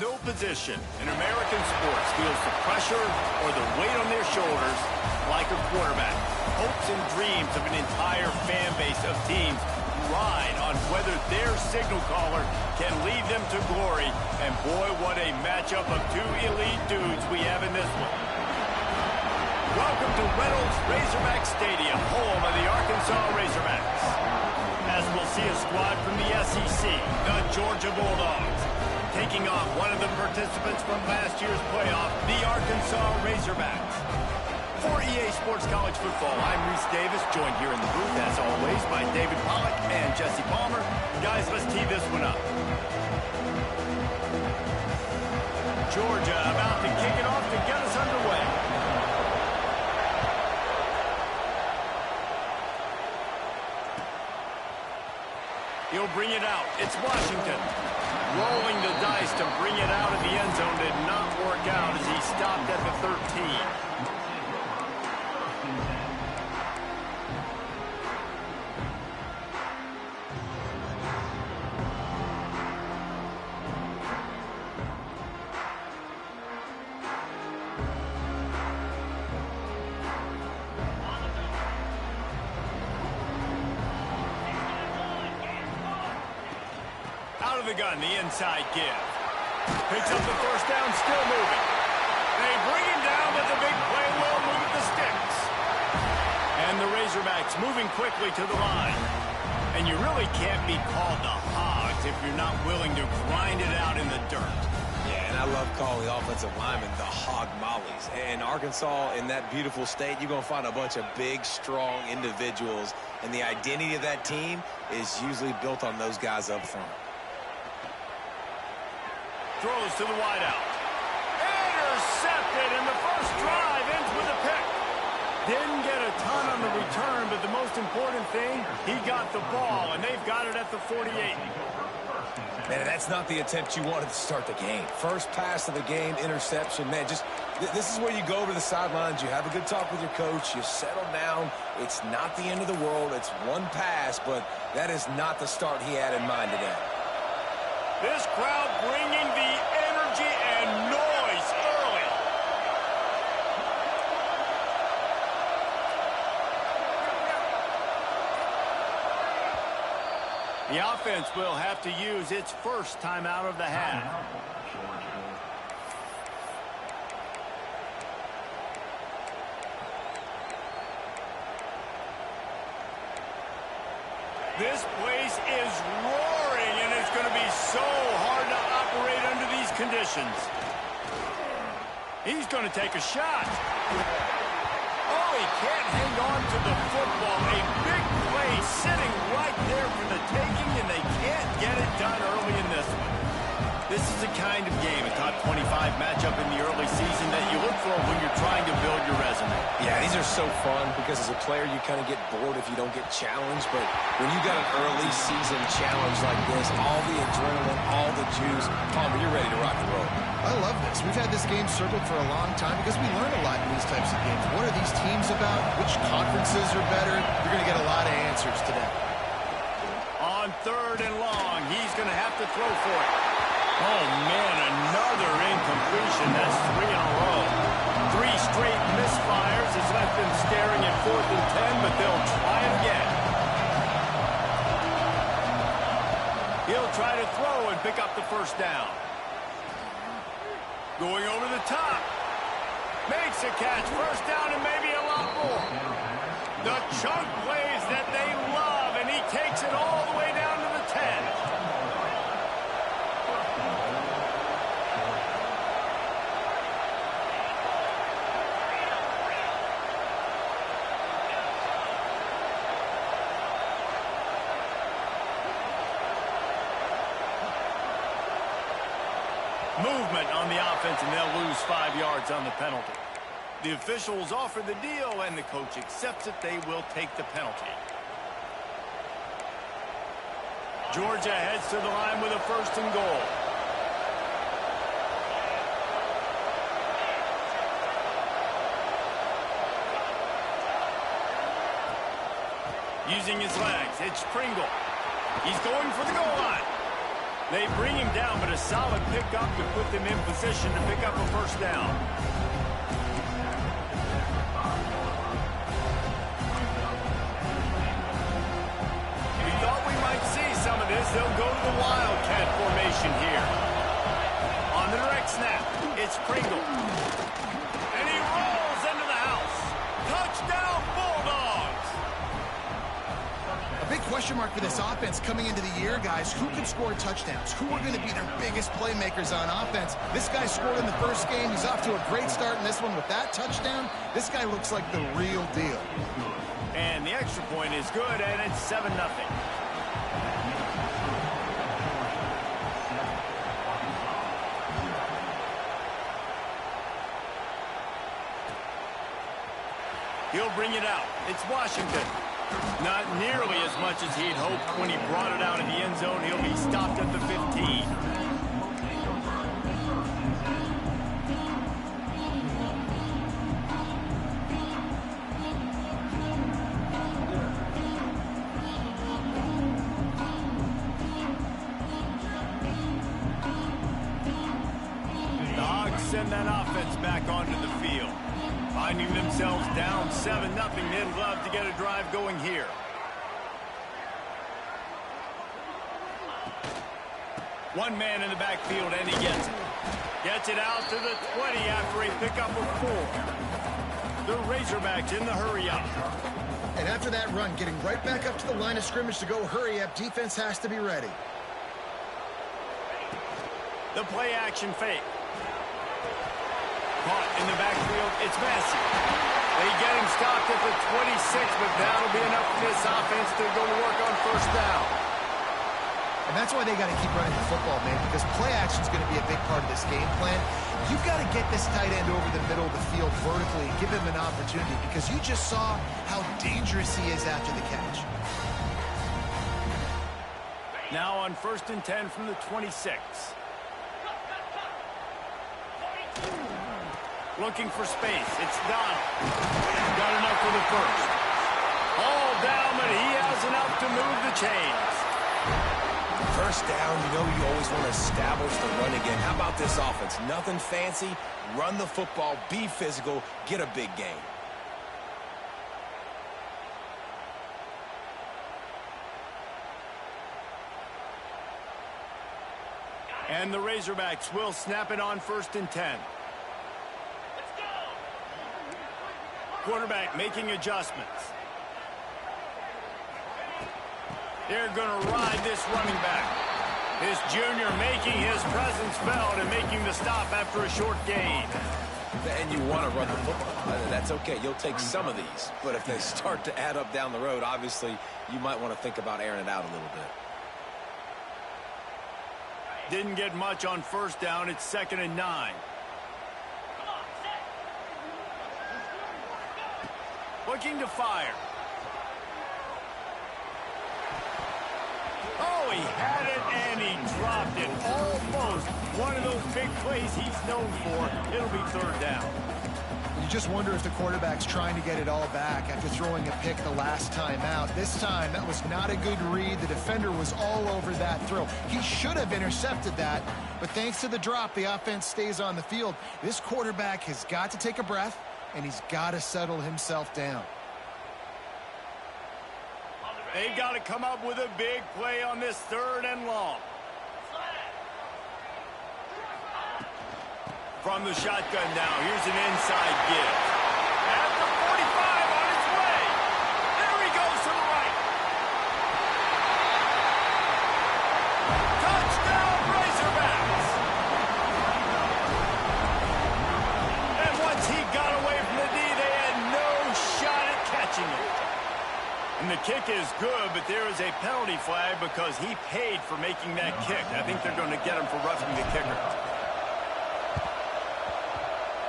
no position in American sports feels the pressure or the weight on their shoulders like a quarterback. Hopes and dreams of an entire fan base of teams ride on whether their signal caller can lead them to glory. And boy, what a matchup of two elite dudes we have in this one. Welcome to Reynolds Razorback Stadium, home of the Arkansas Razorbacks. As we'll see a squad from the SEC, the Georgia Bulldogs, taking on one of the participants from last year's playoff, the Arkansas Razorbacks. For EA Sports College Football, I'm Reese Davis, joined here in the booth, as always, by David Pollack and Jesse Palmer. Guys, let's tee this one up. Georgia about to kick it off to get us underway. He'll bring it out. It's Washington. Rolling the dice to bring it out of the end zone did not work out as he stopped at the 13. Out of the gun, the inside give. Picks up the first down, still moving. They bring him down, but the big play will move the sticks. And the Razorbacks moving quickly to the line. And you really can't be called the Hogs if you're not willing to grind it out in the dirt. Yeah, and I love calling the offensive linemen the hog mollies. And Arkansas, in that beautiful state, you're going to find a bunch of big, strong individuals. And the identity of that team is usually built on those guys up front. Throws to the wideout. Intercepted, and the first drive ends with a pick. Didn't get a ton on the return, but the most important thing, he got the ball, and they've got it at the 48. Man, that's not the attempt you wanted to start the game. First pass of the game, interception. Man, this is where you go over the sidelines. You have a good talk with your coach. You settle down. It's not the end of the world. It's one pass, but that is not the start he had in mind today. This crowd bringing the energy and noise early. The offense will have to use its first timeout of the half. This place is roaring, and it's going to be so hard to operate under these conditions. He's going to take a shot. Oh, he can't hang on to the football. A big play sitting right there for the taking, and they can't get it done early in this one. This is the kind of game, a top 25 matchup in the early season, that you look for when you're trying to build your resume. Yeah, these are so fun because as a player you kind of get bored if you don't get challenged, but when you got an early season challenge like this, all the adrenaline, all the juice, Palmer, you're ready to rock and roll. I love this. We've had this game circled for a long time because we learn a lot in these types of games. What are these teams about? Which conferences are better? You're going to get a lot of answers today. On 3rd and long, he's going to have to throw for it. Oh, man, another incompletion. That's 3 in a row. 3 straight misfires has left them staring at 4th and 10, but they'll try it again. He'll try to throw and pick up the first down. Going over the top. Makes a catch. First down and maybe a lot more. The chunk plays that they love, and he takes it all the way down to the 10. Movement on the offense, and they'll lose 5 yards on the penalty. The officials offer the deal, and the coach accepts it. They will take the penalty. Georgia heads to the line with a 1st and goal. Using his legs, it's Pringle. He's going for the goal line. They bring him down, but a solid pickup to put them in position to pick up a first down. We thought we might see some of this. They'll go to the Wildcat formation here. On the direct snap, it's Pringle. And he rolls into the house. Touchdown, Bulldogs! A big question mark for this offense coming into the year, guys. Who can score touchdowns? Who are going to be their biggest playmakers on offense? This guy scored in the first game. He's off to a great start in this one with that touchdown. This guy looks like the real deal. And the extra point is good, and it's 7-0. He'll bring it out. It's Washington. Not nearly as much as he'd hoped when he brought it out in the end zone. He'll be stopped at the 15. The Hogs send that offense back onto the field. Finding themselves down 7-0, they'd love to get a drive going here. One man in the backfield, and he gets it. Gets it out to the 20 after a pickup of 4. The Razorbacks in the hurry-up. And after that run, getting right back up to the line of scrimmage to go hurry-up, defense has to be ready. The play-action fake. Caught in the backfield, it's Massey. They get him stopped at the 26, but that'll be enough for this offense to go to work on first down. And that's why they got to keep running the football, man, because play action is going to be a big part of this game plan. You've got to get this tight end over the middle of the field vertically and give him an opportunity, because you just saw how dangerous he is after the catch. Now on 1st and 10 from the 26. Looking for space. It's Donald. Got enough for the first. All down, but he has enough to move the chains. First down, you know you always want to establish the run again. How about this offense? Nothing fancy. Run the football, be physical, get a big gain. And the Razorbacks will snap it on 1st and 10. Quarterback making adjustments. They're going to ride this running back. This junior making his presence felt and making the stop after a short gain. And you want to run the football. That's okay. You'll take some of these. But if they start to add up down the road, obviously, you might want to think about airing it out a little bit. Didn't get much on first down. It's 2nd and 9. Looking to fire. Oh, he had it and he dropped it. Almost one of those big plays he's known for. It'll be 3rd down. You just wonder if the quarterback's trying to get it all back after throwing a pick the last time out. This time, that was not a good read. The defender was all over that throw. He should have intercepted that, but thanks to the drop, the offense stays on the field. This quarterback has got to take a breath, and he's got to settle himself down. They've got to come up with a big play on this 3rd and long. From the shotgun now, here's an inside give. At the 45 on its way. There he goes to the right. Touchdown, Razorbacks. And once he got away from the D, they had no shot at catching it. And the kick is good, but there is a penalty flag because he paid for making that kick. I think they're going to get him for roughing the kicker.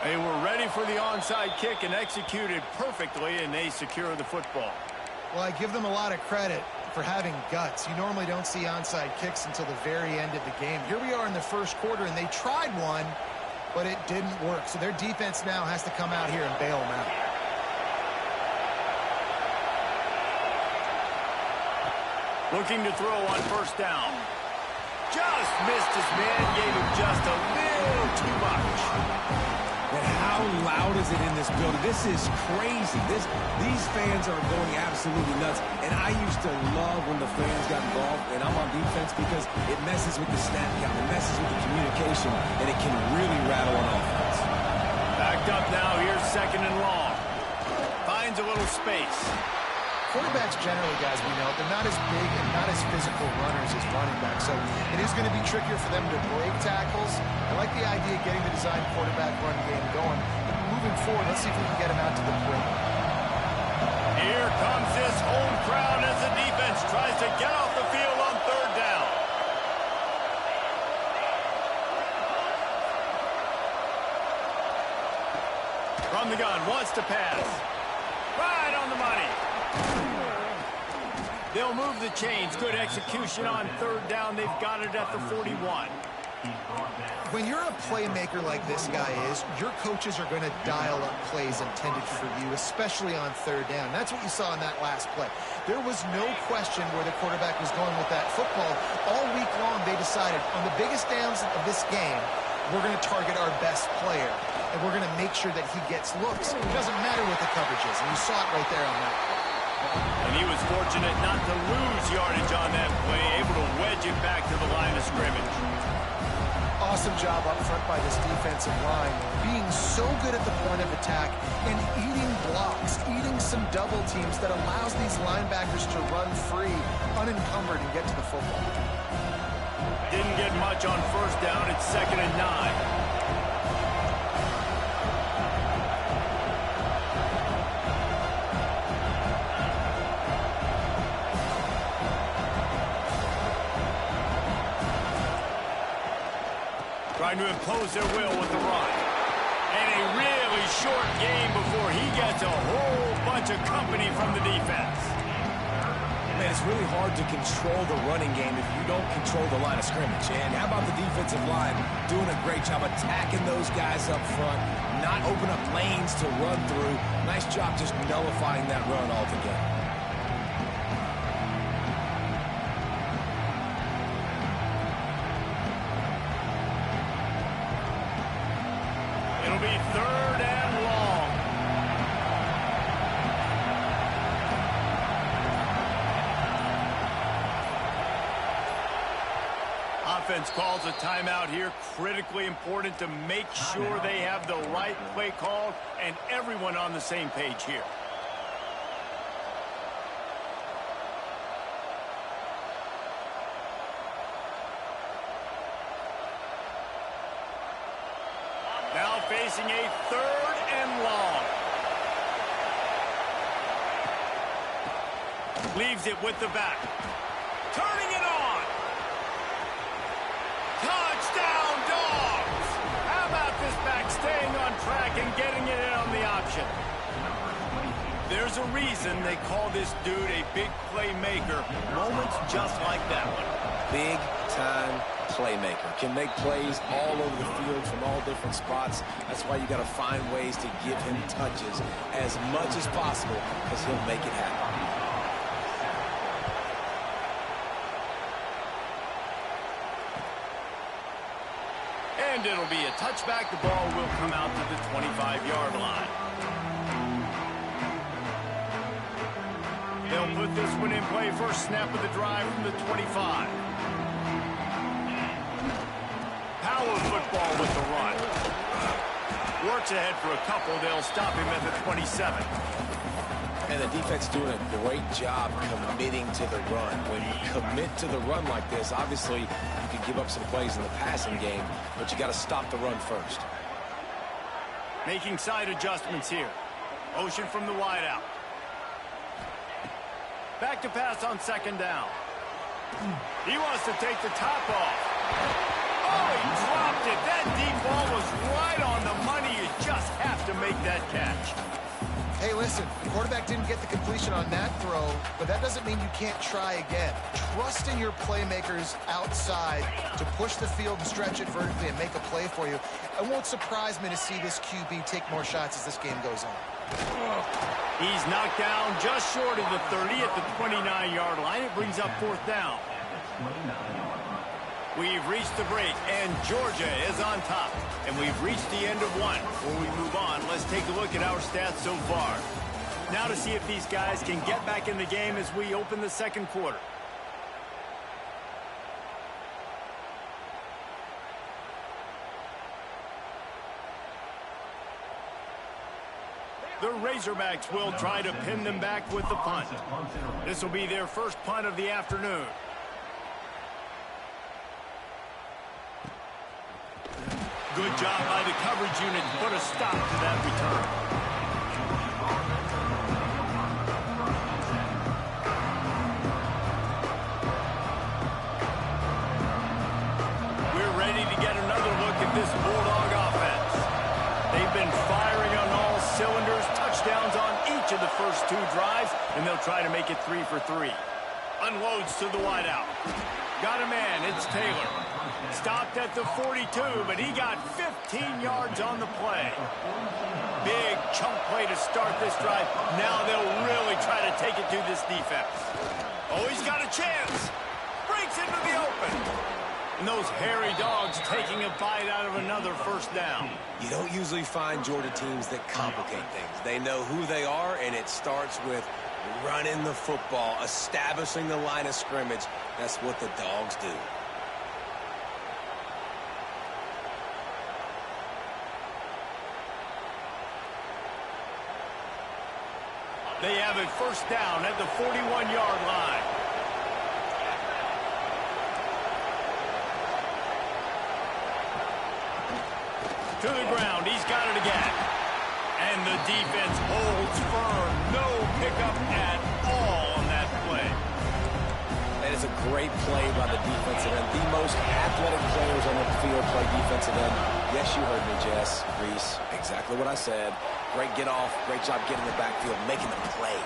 They were ready for the onside kick and executed perfectly, and they secure the football. Well, I give them a lot of credit for having guts. You normally don't see onside kicks until the very end of the game. Here we are in the first quarter, and they tried one, but it didn't work. So their defense now has to come out here and bail them out. Looking to throw on first down. just missed his man, gave him just a little too much. And how loud is it in this building? This is crazy. These fans are going absolutely nuts. And I used to love when the fans got involved, and I'm on defense because it messes with the snap count, it messes with the communication, and it can really rattle on offense. Backed up now, here's 2nd and long. Finds a little space. Quarterbacks generally, guys, we know, they're not as big and not as physical runners as running backs, so it is going to be trickier for them to break tackles. I like the idea of getting the design quarterback run game going. But moving forward, let's see if we can get him out to the perimeter. Here comes this home crowd as the defense tries to get off the field on 3rd down. From the gun, wants to pass. Right on the money. They'll move the chains. Good execution on 3rd down. They've got it at the 41. When you're a playmaker like this guy is, your coaches are going to dial up plays intended for you, especially on 3rd down. That's what you saw in that last play. There was no question where the quarterback was going with that football. All week long, they decided on the biggest downs of this game, we're going to target our best player, and we're going to make sure that he gets looks. It doesn't matter what the coverage is, and you saw it right there on that play. And he was fortunate not to lose yardage on that play, able to wedge it back to the line of scrimmage. Awesome job up front by this defensive line, being so good at the point of attack and eating blocks, eating some double teams that allows these linebackers to run free, unencumbered, and get to the football. Didn't get much on 1st down. It's 2nd and 9. Trying to impose their will with the run. And a really short game before he gets a whole bunch of company from the defense. Man, it's really hard to control the running game if you don't control the line of scrimmage. And how about the defensive line doing a great job attacking those guys up front, not open up lanes to run through. Nice job just nullifying that run altogether. It'll be 3rd and long. Offense calls a timeout here. Critically important to make sure they have the right play called and everyone on the same page here. Now facing a 3rd and long. Leaves it with the back. Turning it on. Touchdown, Dogs! How about this back staying on track and getting it in on the option? There's a reason they call this dude a big playmaker. Moments just like that one. Big-time playmaker. Can make plays all over the field from all different spots. That's why you got to find ways to give him touches as much as possible because he'll make it happen. And it'll be a touchback. The ball will come out to the 25-yard line. They'll put this one in play. First snap of the drive from the 25. Power football with the run. Works ahead for a couple. They'll stop him at the 27. And the defense doing a great job committing to the run. When you commit to the run like this, obviously you can give up some plays in the passing game, but you got to stop the run first. Making side adjustments here. Motion from the wideout. Back to pass on 2nd down. He wants to take the top off. Oh, he dropped it. That deep ball was right on the money. You just have to make that catch. Hey, listen, the quarterback didn't get the completion on that throw, but that doesn't mean you can't try again. Trust in your playmakers outside to push the field and stretch it vertically and make a play for you. It won't surprise me to see this QB take more shots as this game goes on. He's knocked down just short of the 30 at the 29-yard line. It brings up 4th down. We've reached the break, and Georgia is on top. And we've reached the end of one. When we move on, let's take a look at our stats so far. Now to see if these guys can get back in the game as we open the second quarter. The Razorbacks will try to pin them back with the punt. This will be their first punt of the afternoon. Good job by the coverage unit to put a stop to that return. We're ready to get another look at this Bulldog offense. They've been firing on all cylinders, touchdowns on each of the first two drives, and they'll try to make it 3 for 3. Unloads to the wideout. Got a man, it's Taylor. Stopped at the 42, but he got 15 yards on the play. Big chunk play to start this drive. Now they'll really try to take it to this defense. Oh, he's got a chance. Breaks into the open. And those hairy dogs taking a bite out of another first down. You don't usually find Georgia teams that complicate things. They know who they are, and it starts with running the football, establishing the line of scrimmage. That's what the Dogs do. They have a first down at the 41-yard line. To the ground, he's got it again. And the defense holds firm. No pickup at all on that play. That is a great play by the defensive end. The most athletic players on the field play defensive end. Yes, you heard me, Jess, Reese. Exactly what I said. Great get off. Great job getting in the backfield, making the play.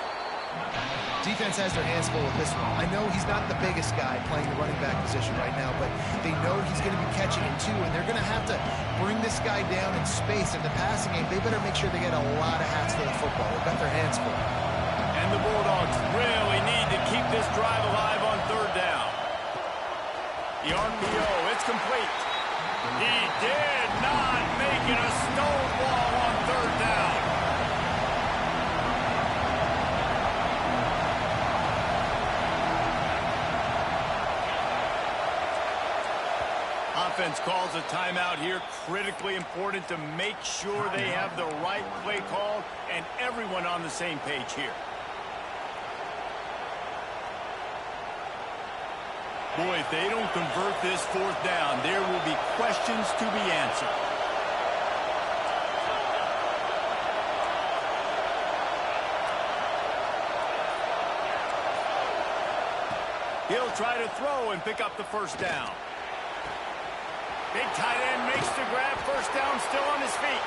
Defense has their hands full with this one. I know he's not the biggest guy playing the running back position right now, but they know he's going to be catching it too, and they're going to have to bring this guy down in space. In the passing game, they better make sure they get a lot of hats to the football. They've got their hands full. And the Bulldogs really need to keep this drive alive on third down. The RPO, it's complete. He did not make it a stonewall on third down. Offense calls a timeout here. Critically important to make sure they have the right play call and everyone on the same page here. Boy, if they don't convert this fourth down, there will be questions to be answered. He'll try to throw and pick up the first down. Big tight end makes the grab. First down, still on his feet.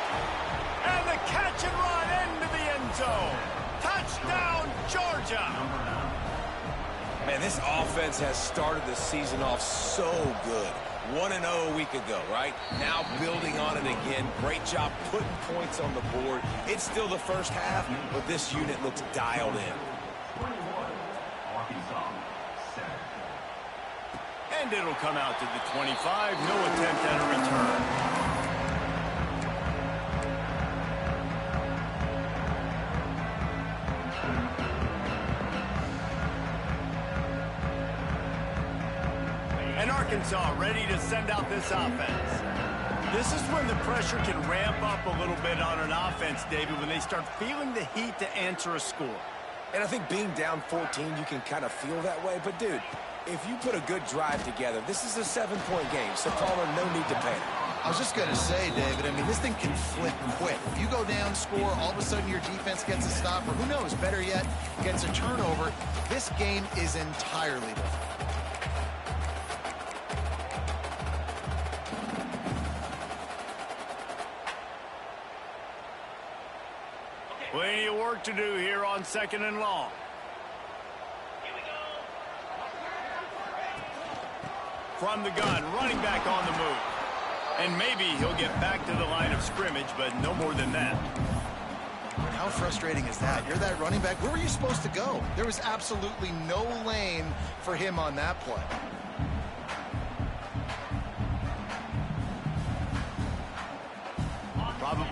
And the catch and run into the end zone. Touchdown, Georgia. Man, this offense has started the season off so good. 1-0 a week ago, right? Now building on it again. Great job putting points on the board. It's still the first half, but this unit looks dialed in. And it'll come out to the 25. No attempt at a return. And Arkansas ready to send out this offense. This is when the pressure can ramp up a little bit on an offense, David, when they start feeling the heat to answer a score. And I think being down 14, you can kind of feel that way. But, dude, if you put a good drive together, this is a 7-point game, so Palmer, no need to panic. I was just going to say, David, I mean, this thing can flip quick. If you go down, score, all of a sudden your defense gets a stop, or who knows, better yet, gets a turnover. This game is entirely different. Plenty of work to do here on 2nd and long. From the gun, running back on the move. And maybe he'll get back to the line of scrimmage, but no more than that. How frustrating is that? You're that running back. Where were you supposed to go? There was absolutely no lane for him on that play.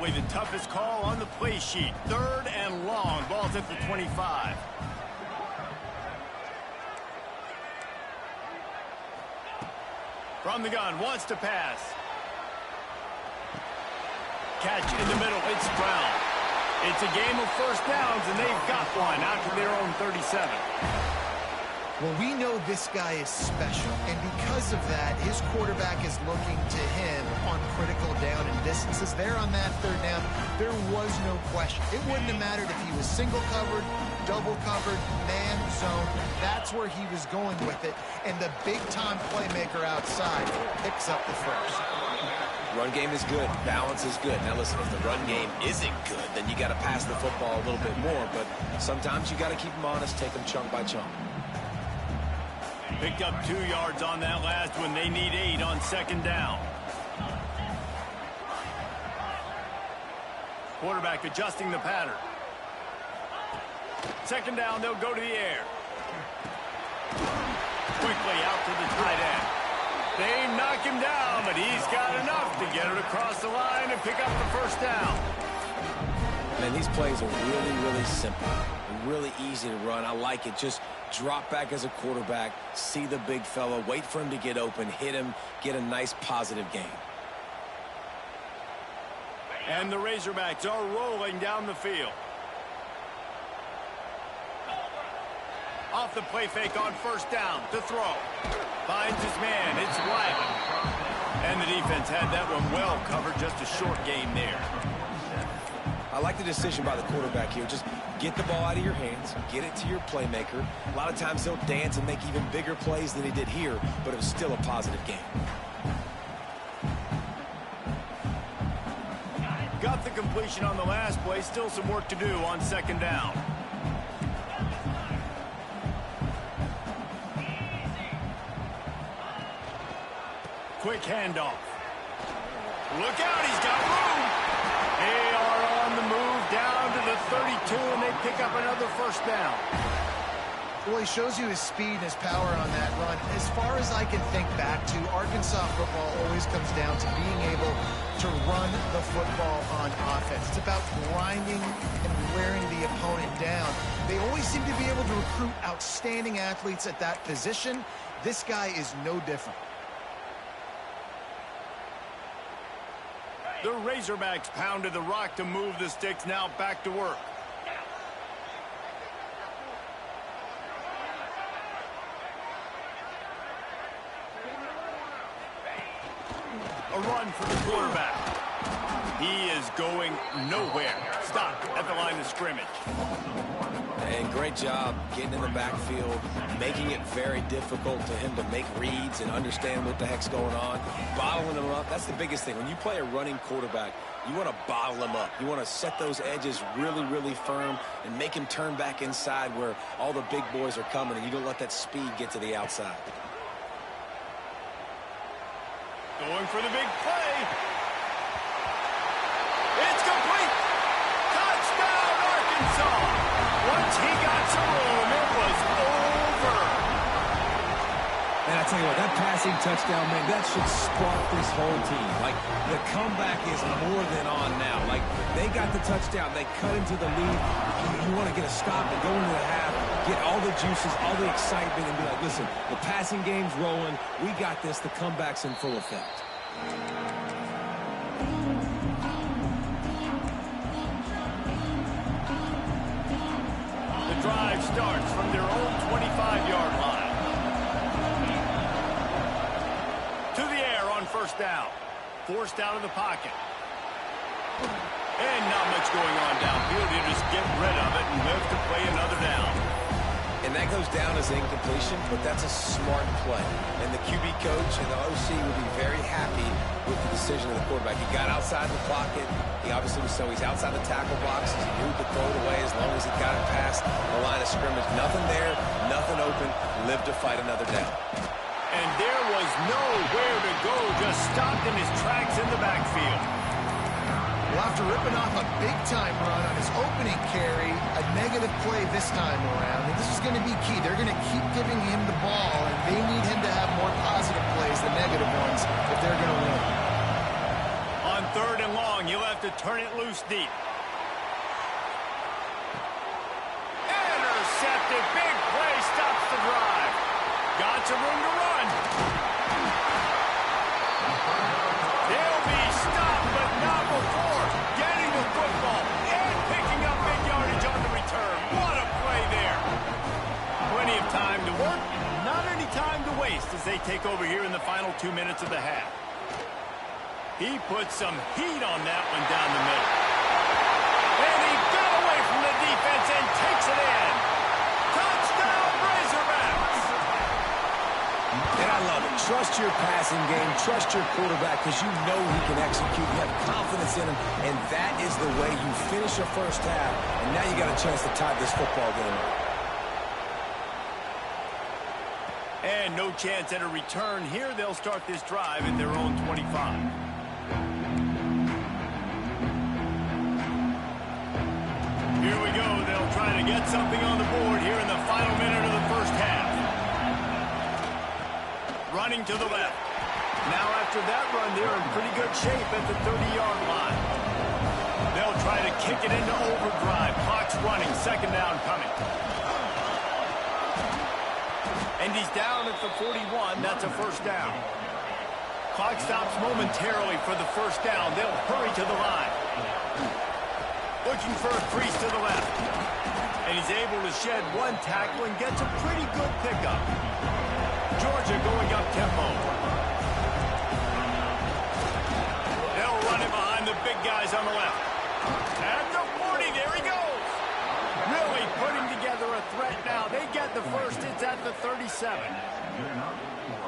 Probably the toughest call on the play sheet. 3rd and long. Ball's at the 25. From the gun, wants to pass. Catch in the middle, it's Brown. It's a game of first downs, and they've got one out to their own 37. Well, we know this guy is special, and because of that, his quarterback is looking to him on critical down and distances. There on that 3rd down, there was no question. It wouldn't have mattered if he was single covered, double covered, man, zone. That's where he was going with it, and the big-time playmaker outside picks up the first. Run game is good. Balance is good. Now, listen, if the run game isn't good, then you got to pass the football a little bit more, but sometimes you got to keep them honest, take them chunk by chunk. Picked up 2 yards on that last one. They need 8 on 2nd down. Quarterback adjusting the pattern. 2nd down, they'll go to the air. Quickly out to the tight end. They knock him down, but he's got enough to get it across the line and pick up the 1st down. Man, these plays are really, really simple. Really easy to run. I like it. Just drop back as a quarterback, see the big fella, wait for him to get open, hit him, get a nice positive gain. And the Razorbacks are rolling down the field. Off the play fake on 1st down to throw. Finds his man. It's Wiley. And the defense had that one well covered. Just a short gain there. I like the decision by the quarterback here. Just get the ball out of your hands, get it to your playmaker. A lot of times he'll dance and make even bigger plays than he did here, but it was still a positive game. Got the completion on the last play. Still some work to do on 2nd down. Quick handoff. Look out, he's got room. They are on the move down to the 32, and they pick up another 1st down. Well, he shows you his speed and his power on that run. As far as I can think back to, Arkansas football always comes down to being able to run the football on offense. It's about grinding and wearing the opponent down. They always seem to be able to recruit outstanding athletes at that position. This guy is no different. The Razorbacks pounded the rock to move the sticks. Now back to work. A run for the quarterback. He is going nowhere. Stopped at the line of scrimmage. And great job getting in the backfield, making it very difficult to him to make reads and understand what the heck's going on. Bottling him up, that's the biggest thing. When you play a running quarterback, you want to bottle him up. You want to set those edges really, really firm and make him turn back inside where all the big boys are coming, and you don't let that speed get to the outside. Going for the big play. It's complete. Touchdown, Arkansas. Once he got some room, it was over. And I tell you what, that passing touchdown, man, that should spark this whole team. Like, the comeback is more than on now. Like, they got the touchdown. They cut into the lead. You want to get a stop and go into the half, get all the juices, all the excitement, and be like, listen, the passing game's rolling. We got this. The comeback's in full effect. Drive starts from their own 25-yard line. To the air on 1st down. Forced out of the pocket. And not much going on downfield. You just get rid of it and live to play another down. And that goes down as incompletion, but that's a smart play. And the QB coach and the OC will be very happy with the decision of the quarterback. He got outside the pocket. He obviously was he's outside the tackle box. He knew to throw it away as long as he got it past the line of scrimmage. Nothing there, nothing open. Live to fight another down. And there was nowhere to go. Just stopped in his tracks in the backfield. Well, after ripping off a big-time run on his opening carry, a negative play this time around. And this is going to be key. They're going to keep giving him the ball, and they need him to have more positive plays than negative ones if they're going to win. On 3rd and long, long. He'll have to turn it loose deep. Intercepted. Big play. Stops the drive. Got some room to run. They'll be stopped, but not before getting the football and picking up big yardage on the return. What a play there. Plenty of time to work. Not any time to waste as they take over here in the final 2 minutes of the half. He puts some heat on that one down the middle. And he got away from the defense and takes it in. Touchdown, Razorbacks! And I love it. Trust your passing game. Trust your quarterback because you know he can execute. You have confidence in him, and that is the way you finish your first half. And now you got a chance to tie this football game up. And no chance at a return here. They'll start this drive at their own 25. Here we go. They'll try to get something on the board here in the final minute of the first half. Running to the left. Now after that run, they're in pretty good shape at the 30-yard line. They'll try to kick it into overdrive. Clock's running. Second down coming. And he's down at the 41. That's a first down. Clock stops momentarily for the first down. They'll hurry to the line. Looking for a crease to the left. And he's able to shed one tackle and gets a pretty good pickup. Georgia going up tempo. They'll run it behind the big guys on the left. At the 40, there he goes. Really putting together a threat now. They get the first. It's at the 37.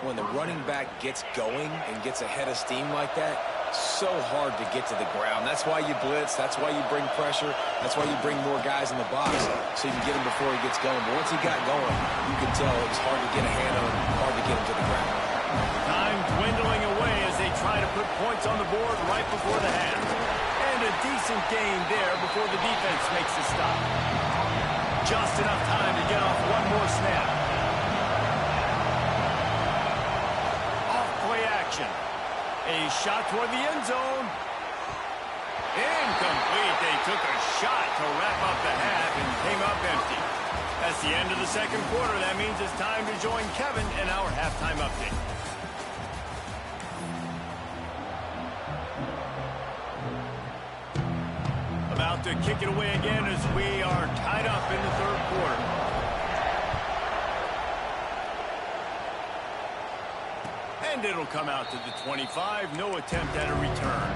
When the running back gets going and gets ahead of steam like that, so hard to get to the ground. That's why you blitz. That's why you bring pressure. That's why you bring more guys in the box so you can get him before he gets going. But once he got going, you can tell it was hard to get a hand on him, hard to get him to the ground. Time dwindling away as they try to put points on the board right before the half. And a decent gain there before the defense makes the stop. Just enough time to get off one more snap. Off-play action. A shot toward the end zone. Incomplete. They took a shot to wrap up the half and came up empty. That's the end of the second quarter. That means it's time to join Kevin in our halftime update. About to kick it away again as we are tied up in the third quarter. And it'll come out to the 25. No attempt at a return.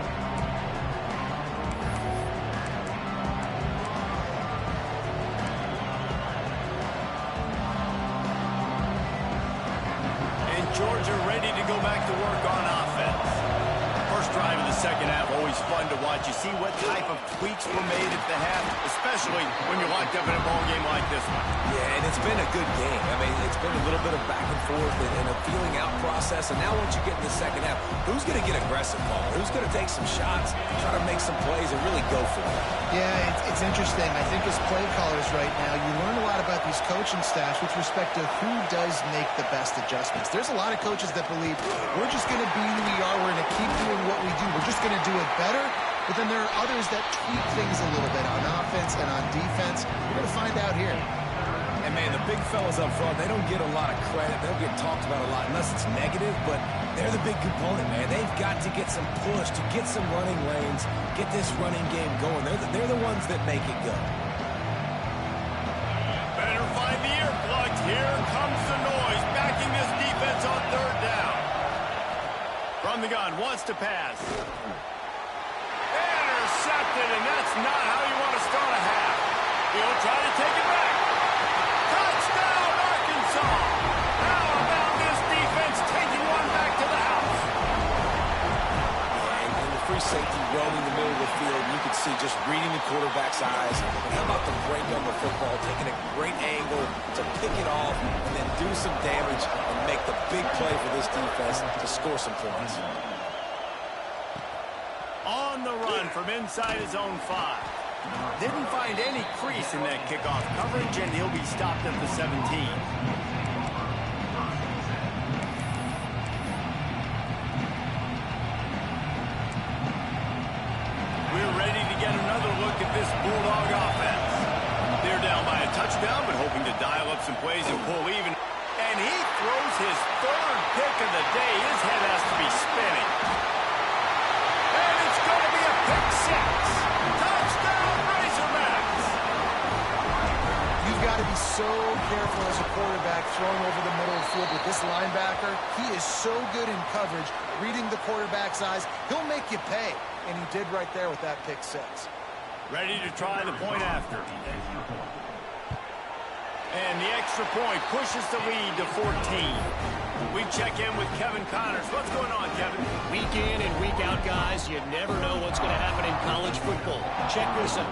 And Georgia ready to go back to work on offense. First drive of the second half, always fun to watch. You see what type of tweaks were made at the half, especially when you're locked up in a ball game like this one. Yeah, and it's been a good game. I mean, it's been a little bit of back and forth and a feeling out process. And now once you get in the second half, who's going to get aggressive, Paul? Who's going to take some shots, try to make some plays, and really go for it? Yeah, it's interesting. I think as play callers right now, you learn a lot about these coaching staffs with respect to who does make the best adjustments. There's a lot of coaches that believe we're just going to be who we are. We're going to keep doing what we do. We're just going to do it better. But then there are others that tweak things a little bit on offense and on defense. We're going to find out here. And, man, the big fellas up front, they don't get a lot of credit. They don't get talked about a lot unless it's negative, but they're the big component, man. They've got to get some push, to get some running lanes, get this running game going. They're the ones that make it go. Better find the earplugs. Here comes the noise, backing this defense on third down. From the gun, wants to pass. Intercepted, and that's not how you want to start a half. He'll try to take it back. Touchdown, Arkansas! How about this defense taking one back to the house? And the free safety roaming the middle of the field, you can see just reading the quarterback's eyes. And how about the break on the football, taking a great angle to pick it off and then do some damage and make the big play for this defense to score some points. On the run from inside his own 5. Didn't find any crease in that kickoff coverage, and he'll be stopped at the 17. touchdown, but hoping to dial up some plays and pull even. And he throws his third pick of the day. His head has to be spinning. And it's going to be a pick six. Touchdown, Razorbacks. You've got to be so careful as a quarterback throwing over the middle of the field with this linebacker. He is so good in coverage, reading the quarterback's eyes. He'll make you pay, and he did right there with that pick six. Ready to try the point after. And the extra point pushes the lead to 14. We check in with Kevin Connors. What's going on, Kevin? Week in and week out, guys, you never know what's going to happen in college football. Check this out.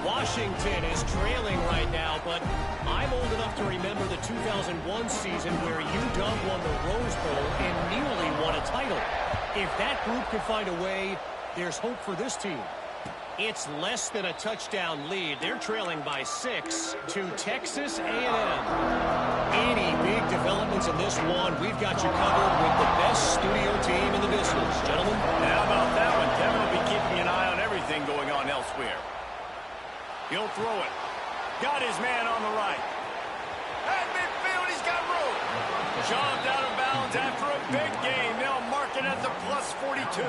Washington is trailing right now, but I'm old enough to remember the 2001 season where UW won the Rose Bowl and nearly won a title. If that group can find a way, there's hope for this team. It's less than a touchdown lead. They're trailing by 6 to Texas A&M. Any big developments in this one, we've got you covered with the best studio team in the business. Gentlemen? How about that one? Kevin will be keeping an eye on everything going on elsewhere. He'll throw it. Got his man on the right. At midfield, he's got room. Shoved out of bounds after a big gain. They'll mark it at the plus 42.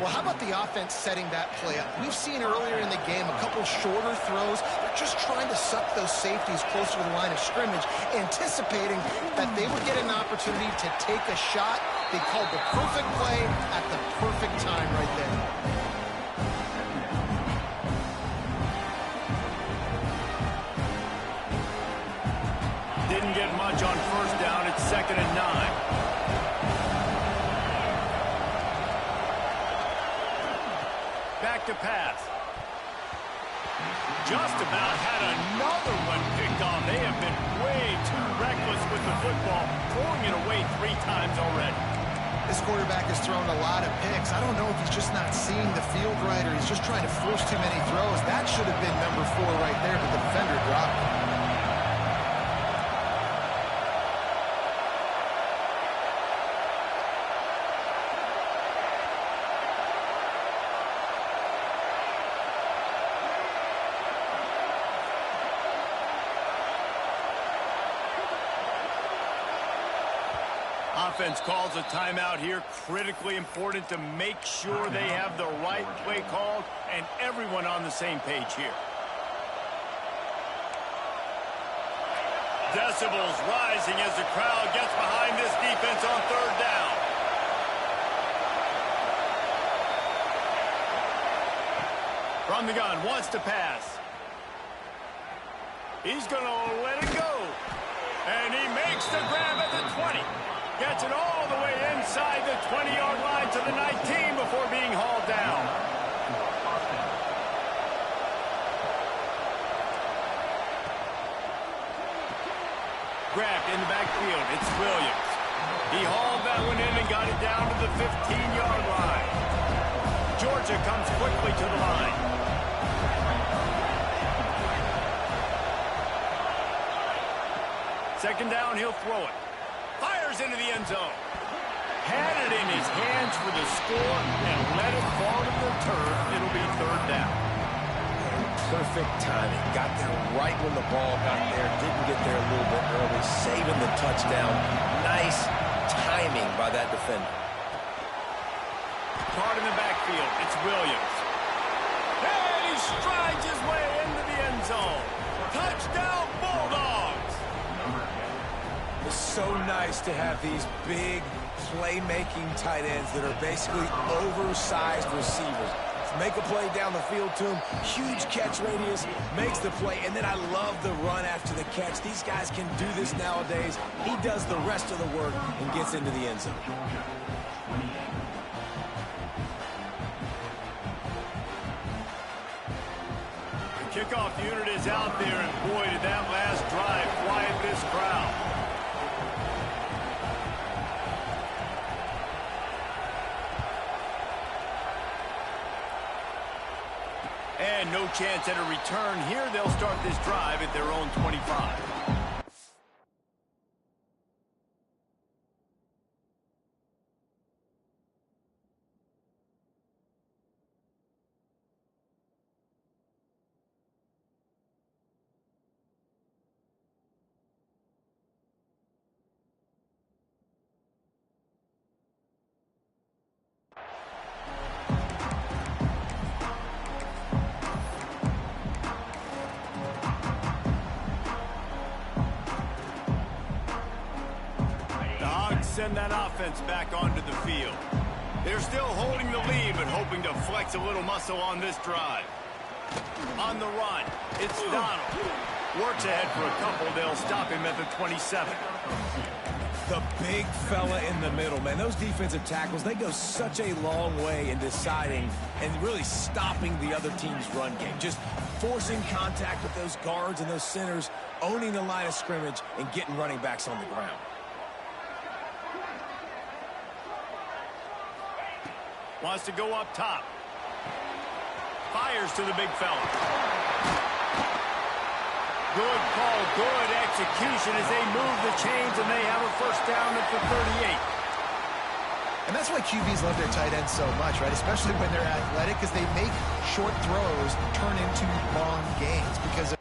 Well, how about the offense setting that play up? We've seen earlier in the game a couple shorter throws. They're just trying to suck those safeties closer to the line of scrimmage, anticipating that they would get an opportunity to take a shot. They called the perfect play at the perfect time right there. Didn't get much on first down. It's 2nd and 9. Back to pass. Just about had another one picked off. They have been way too reckless with the football, throwing it away 3 times already. This quarterback has thrown a lot of picks. I don't know if he's just not seeing the field right or he's just trying to force too many throws. That should have been number 4 right there, but the defender dropped it. Offense calls a timeout here. Critically important to make sure they have the right play called and everyone on the same page here. Decibels rising as the crowd gets behind this defense on 3rd down. From the gun, wants to pass. He's going to let it go. And he makes the grab at the 20. Gets it all the way inside the 20-yard line to the 19 before being hauled down. Grabbed in the backfield. It's Williams. He hauled that one in and got it down to the 15-yard line. Georgia comes quickly to the line. Second down, he'll throw it. Fires into the end zone. Had it in his hands for the score and let it fall to the turf. It'll be 3rd down. Perfect timing. Got there right when the ball got there. Didn't get there a little bit early. Saving the touchdown. Nice timing by that defender. Caught in the backfield. It's Williams. And he strides his way into the end zone. Touchdown, Bulldogs. It's so nice to have these big playmaking tight ends that are basically oversized receivers. Make a play down the field to him, huge catch radius, makes the play, and then I love the run after the catch. These guys can do this nowadays. He does the rest of the work and gets into the end zone. The kickoff unit is out there, and boy, did that last drive quiet this crowd. And no chance at a return here. They'll start this drive at their own 25. send that offense back onto the field. They're still holding the lead, but hoping to flex a little muscle on this drive. On the run, it's Donald. Works ahead for a couple. They'll stop him at the 27. The big fella in the middle, man. Those defensive tackles, they go such a long way in deciding and really stopping the other team's run game. Just forcing contact with those guards and those centers, owning the line of scrimmage, and getting running backs on the ground. Wants to go up top. Fires to the big fella. Good call, good execution as they move the chains, and they have a first down at the 38. And that's why QBs love their tight ends so much, right? Especially when they're athletic, because they make short throws turn into long gains because